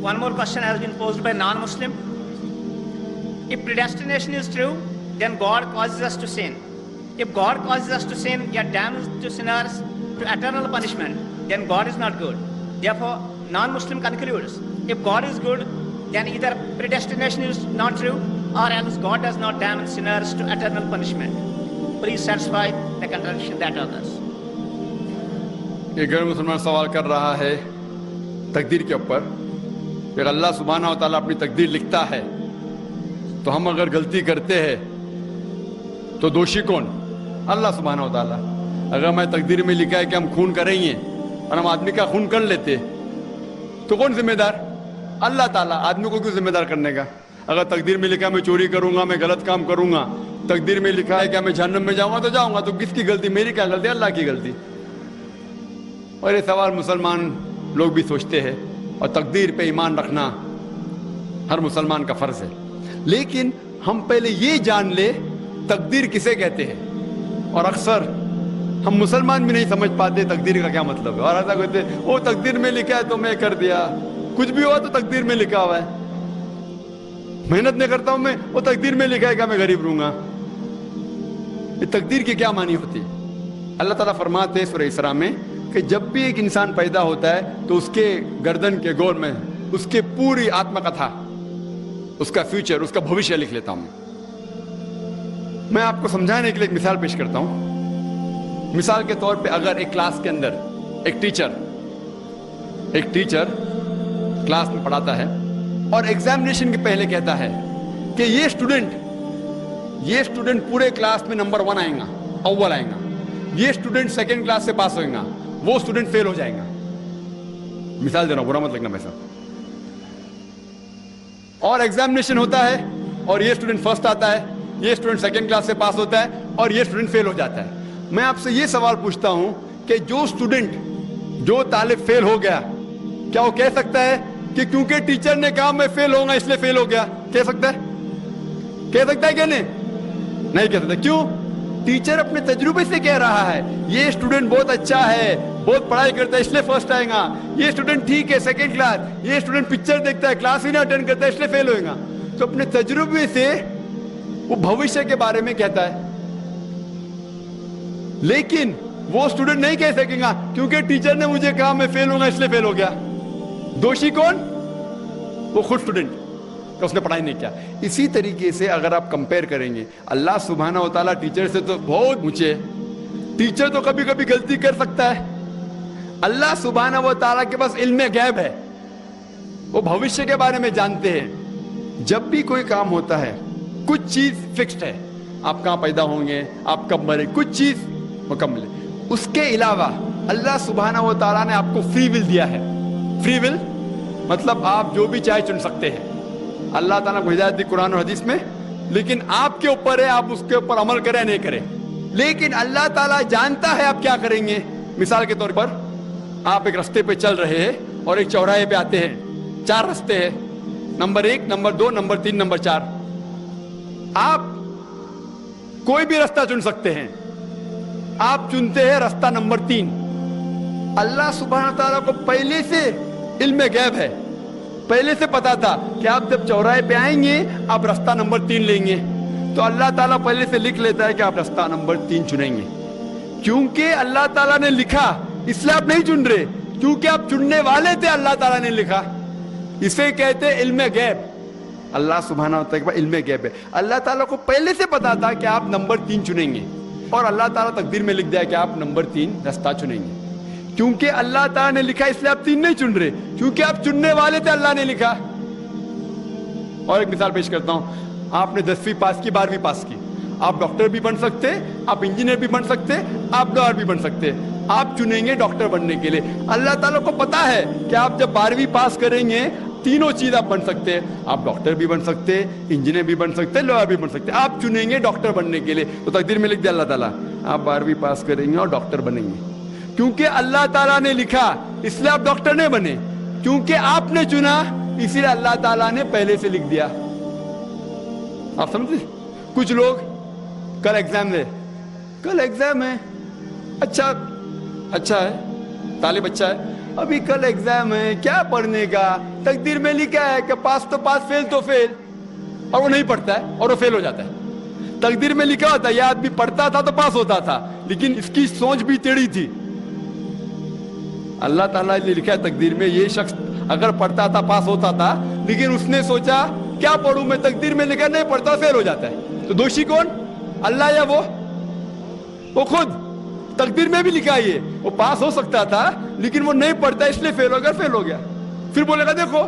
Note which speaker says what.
Speaker 1: one more question has been posed by non-Muslim. If predestination is true, then God causes us to sin. If God causes us to sin, yet damns to sinners to eternal punishment, then God is not good. Therefore, non-Muslim concludes, if God is good, then either predestination is not true, or else God does not damn sinners to eternal punishment. Please satisfy the contradiction that others.
Speaker 2: یہ غیر مسلمان سوال کر رہا ہے تقدیر کے اوپر کہ اللہ سبحانہ و تعالیٰ اپنی تقدیر لکھتا ہے تو ہم اگر غلطی کرتے ہیں تو دوشی کون؟ اللہ سبحانہ و تعالیٰ. اگر میں تقدیر میں لکھا ہے کہ ہم خون کریں گے اور ہم آدمی کا خون کر لیتے تو کون ذمہ دار؟ اللہ تعالیٰ. آدمی کو کیوں ذمہ دار کرنے کا؟ اگر تقدیر میں لکھا ہے میں چوری کروں گا، میں غلط کام کروں گا، تقدیر میں لکھا ہے کہ میں جہنم میں جاؤں گا تو جاؤں گا، تو کس کی غلطی؟ میری کیا غلطی؟ اللہ کی غلطی. اور یہ سوال مسلمان لوگ بھی سوچتے ہیں، اور تقدیر پہ ایمان رکھنا ہر مسلمان کا فرض ہے. لیکن ہم پہلے یہ جان لے تقدیر کسے کہتے ہیں. اور اکثر ہم مسلمان بھی نہیں سمجھ پاتے تقدیر کا کیا مطلب ہے، اور ایسا کہتے ہیں وہ تقدیر میں لکھا ہے تو میں کر دیا، کچھ بھی ہوا تو تقدیر میں لکھا ہوا ہے. محنت نہیں کرتا ہوں میں، وہ تقدیر میں لکھا ہے کہ میں غریب رہوں گا. یہ تقدیر کی کیا معنی ہوتی؟ اللہ تعالیٰ فرماتے ہیں سورہ اسراء میں کہ جب بھی ایک انسان پیدا ہوتا ہے تو اس کے گردن کے گور میں اس کے پوری آتم کتھا، اس کا فیوچر، اس کا بھوشیہ لکھ لیتا ہوں. میں آپ کو سمجھانے کے لیے ایک مثال پیش کرتا ہوں. مثال کے طور پہ اگر ایک کلاس کے اندر ایک ٹیچر کلاس میں پڑھاتا ہے اور ایگزامینیشن کے پہلے کہتا ہے کہ یہ اسٹوڈنٹ پورے کلاس میں نمبر 1 آئیں گا، اول آئیں گا، یہ اسٹوڈنٹ سیکنڈ کلاس سے پاس ہوئیں گا، وہ اسٹوڈنٹ فیل ہو جائیں گا. مثال دے رہا ہوں، برا مت لگنا میرے ساتھ. اور ایگزامینیشن ہوتا ہے اور یہ اسٹوڈنٹ فرسٹ آتا ہے، یہ اسٹوڈنٹ سیکنڈ کلاس سے پاس ہوتا ہے اور یہ اسٹوڈنٹ فیل ہو جاتا ہے. میں آپ سے یہ سوال پوچھتا ہوں کہ جو طالب فیل ہو گیا، کیا وہ کہہ سکتا ہے کہ کیونکہ ٹیچر نے کہا میں فیل ہوں گا اس لیے فیل ہو گیا؟ کہہ سکتا ہے کہ نہیں کہہ سکتا. کیوں؟ ٹیچر اپنے تجربے سے کہہ رہا ہے یہ اسٹوڈنٹ بہت اچھا ہے، بہت پڑھائی کرتا ہے اس لیے فرسٹ آئے گا، یہ اسٹوڈنٹ ٹھیک ہے سیکنڈ کلاس، یہ اسٹوڈنٹ پکچر دیکھتا ہے کلاس ہی نہ اٹینڈ کرتا ہے اس لیے فیل ہوئے گا. تو اپنے تجربے سے وہ بھوشیہ کے بارے میں کہتا ہے. لیکن وہ اسٹوڈنٹ نہیں کہہ سکے گا کیونکہ ٹیچر نے مجھے کہا میں فیل ہوں گا اس لیے فیل ہو گیا. دوشی کون؟ وہ خود اسٹوڈنٹ کہ اس نے پڑھائی نہیں کیا. اسی طریقے سے اگر آپ کمپیئر کریں گے، اللہ سبحانہ و تعالیٰ ٹیچر سے تو بہت اونچے. ٹیچر تو کبھی کبھی غلطی کر سکتا ہے. اللہ سبحانہ و تعالیٰ کے پاس علم غیب ہے، وہ بھوشیہ کے بارے میں جانتے ہیں. جب بھی کوئی کام ہوتا ہے کچھ چیز فکسڈ ہے، آپ کہاں پیدا ہوں گے، آپ کب مرے، کچھ چیز مکمل ہے. اس کے علاوہ اللہ سبحانہ و تعالیٰ نے آپ کو فری ول دیا ہے. فری ول مطلب آپ جو بھی چاہے چن سکتے ہیں. اللہ تعالیٰ کو ہدایت دی قرآن اور حدیث میں، لیکن آپ کے اوپر ہے آپ اس کے اوپر عمل کریں نہیں کریں. لیکن اللہ تعالیٰ جانتا ہے آپ کیا کریں گے. مثال کے طور پر آپ ایک رستے پہ چل رہے ہیں اور ایک چوراہے پہ آتے ہیں، 4 رستے ہیں، نمبر 1، نمبر 2، نمبر 3، نمبر 4. آپ کوئی بھی رستہ چن سکتے ہیں. آپ چنتے ہیں رستہ نمبر 3. اللہ سبحانہ تعالیٰ کو پہلے سے علم غیب ہے، پہلے سے پتا تھا کہ آپ جب چوراہے پہ آئیں گے آپ رستہ نمبر 3 لیں گے. تو اللہ تعالیٰ پہلے سے لکھ لیتا ہے کہ آپ رستہ نمبر 3 چنیں گے. کیونکہ اللہ تعالیٰ نے لکھا اس لیے آپ نہیں چن رہے، کیونکہ آپ چننے والے تھے، اللہ تعالیٰ نے لکھا. اسے کہتے علم غیب. اللہ سبحانہ و تعالیٰ علم غیب ہے. اللہ تعالیٰ کو پہلے سے پتا تھا کہ آپ نمبر 3 چنیں گے، اور اللہ تعالیٰ تقدیر میں لکھ دیا کہ آپ نمبر 3 رستہ چنیں گے. کیونکہ اللہ تعالیٰ نے لکھا اس لیے آپ 3 نہیں چن رہے، کیونکہ آپ چننے والے تھے، اللہ نے لکھا. اور ایک مثال پیش کرتا ہوں. آپ نے 10ویں پاس کی، 12ویں پاس کی، آپ ڈاکٹر بھی بن سکتے، آپ انجینئر بھی بن سکتے، آپ لایر بھی بن سکتے. آپ چنیں گے ڈاکٹر بننے کے لیے. اللہ تعالیٰ کو پتا ہے کہ آپ جب 12ویں پاس کریں گے تینوں چیز آپ بن سکتے ہیں. آپ ڈاکٹر بھی بن سکتے، انجینئر بھی بن سکتے، لایر بھی بن سکتے. آپ چنیں گے ڈاکٹر بننے کے لیے. تو تقدیر میں لکھ دیا اللہ تعالیٰ آپ 12ویں پاس کریں گے اور ڈاکٹر بنیں گے. کیونکہ اللہ تعالیٰ نے لکھا اس لیے آپ ڈاکٹر نہیں بنے، کیونکہ آپ نے چنا اسی لیے اللہ تعالیٰ نے پہلے سے لکھ دیا. آپ سمجھتے؟ کچھ لوگ کل ایگزام ہے، اچھا ہے، طالب اچھا ہے، ابھی کل ایگزام ہے، کیا پڑھنے کا، تقدیر میں لکھا ہے کہ پاس تو پاس فیل تو فیل, اور وہ نہیں پڑھتا ہے اور وہ فیل ہو جاتا ہے. تقدیر میں لکھا ہوتا ہے یہ آدمی پڑھتا تھا تو پاس ہوتا تھا, لیکن اس کی سوچ بھی ٹیڑھی تھی. اللہ تعالیٰ نے لکھا ہے تقدیر میں یہ شخص اگر پڑھتا تھا پاس ہوتا تھا, لیکن اس نے سوچا کیا پڑھوں میں, تقدیر میں لکھا نہیں پڑھتا فیل ہو جاتا ہے. تو دوشی کون, اللہ یا وہ خود. تقدیر میں بھی لکھا ہے وہ پاس ہو سکتا تھا لیکن وہ نہیں پڑھتا اس لیے فیل ہو گیا. پھر بولے گا دیکھو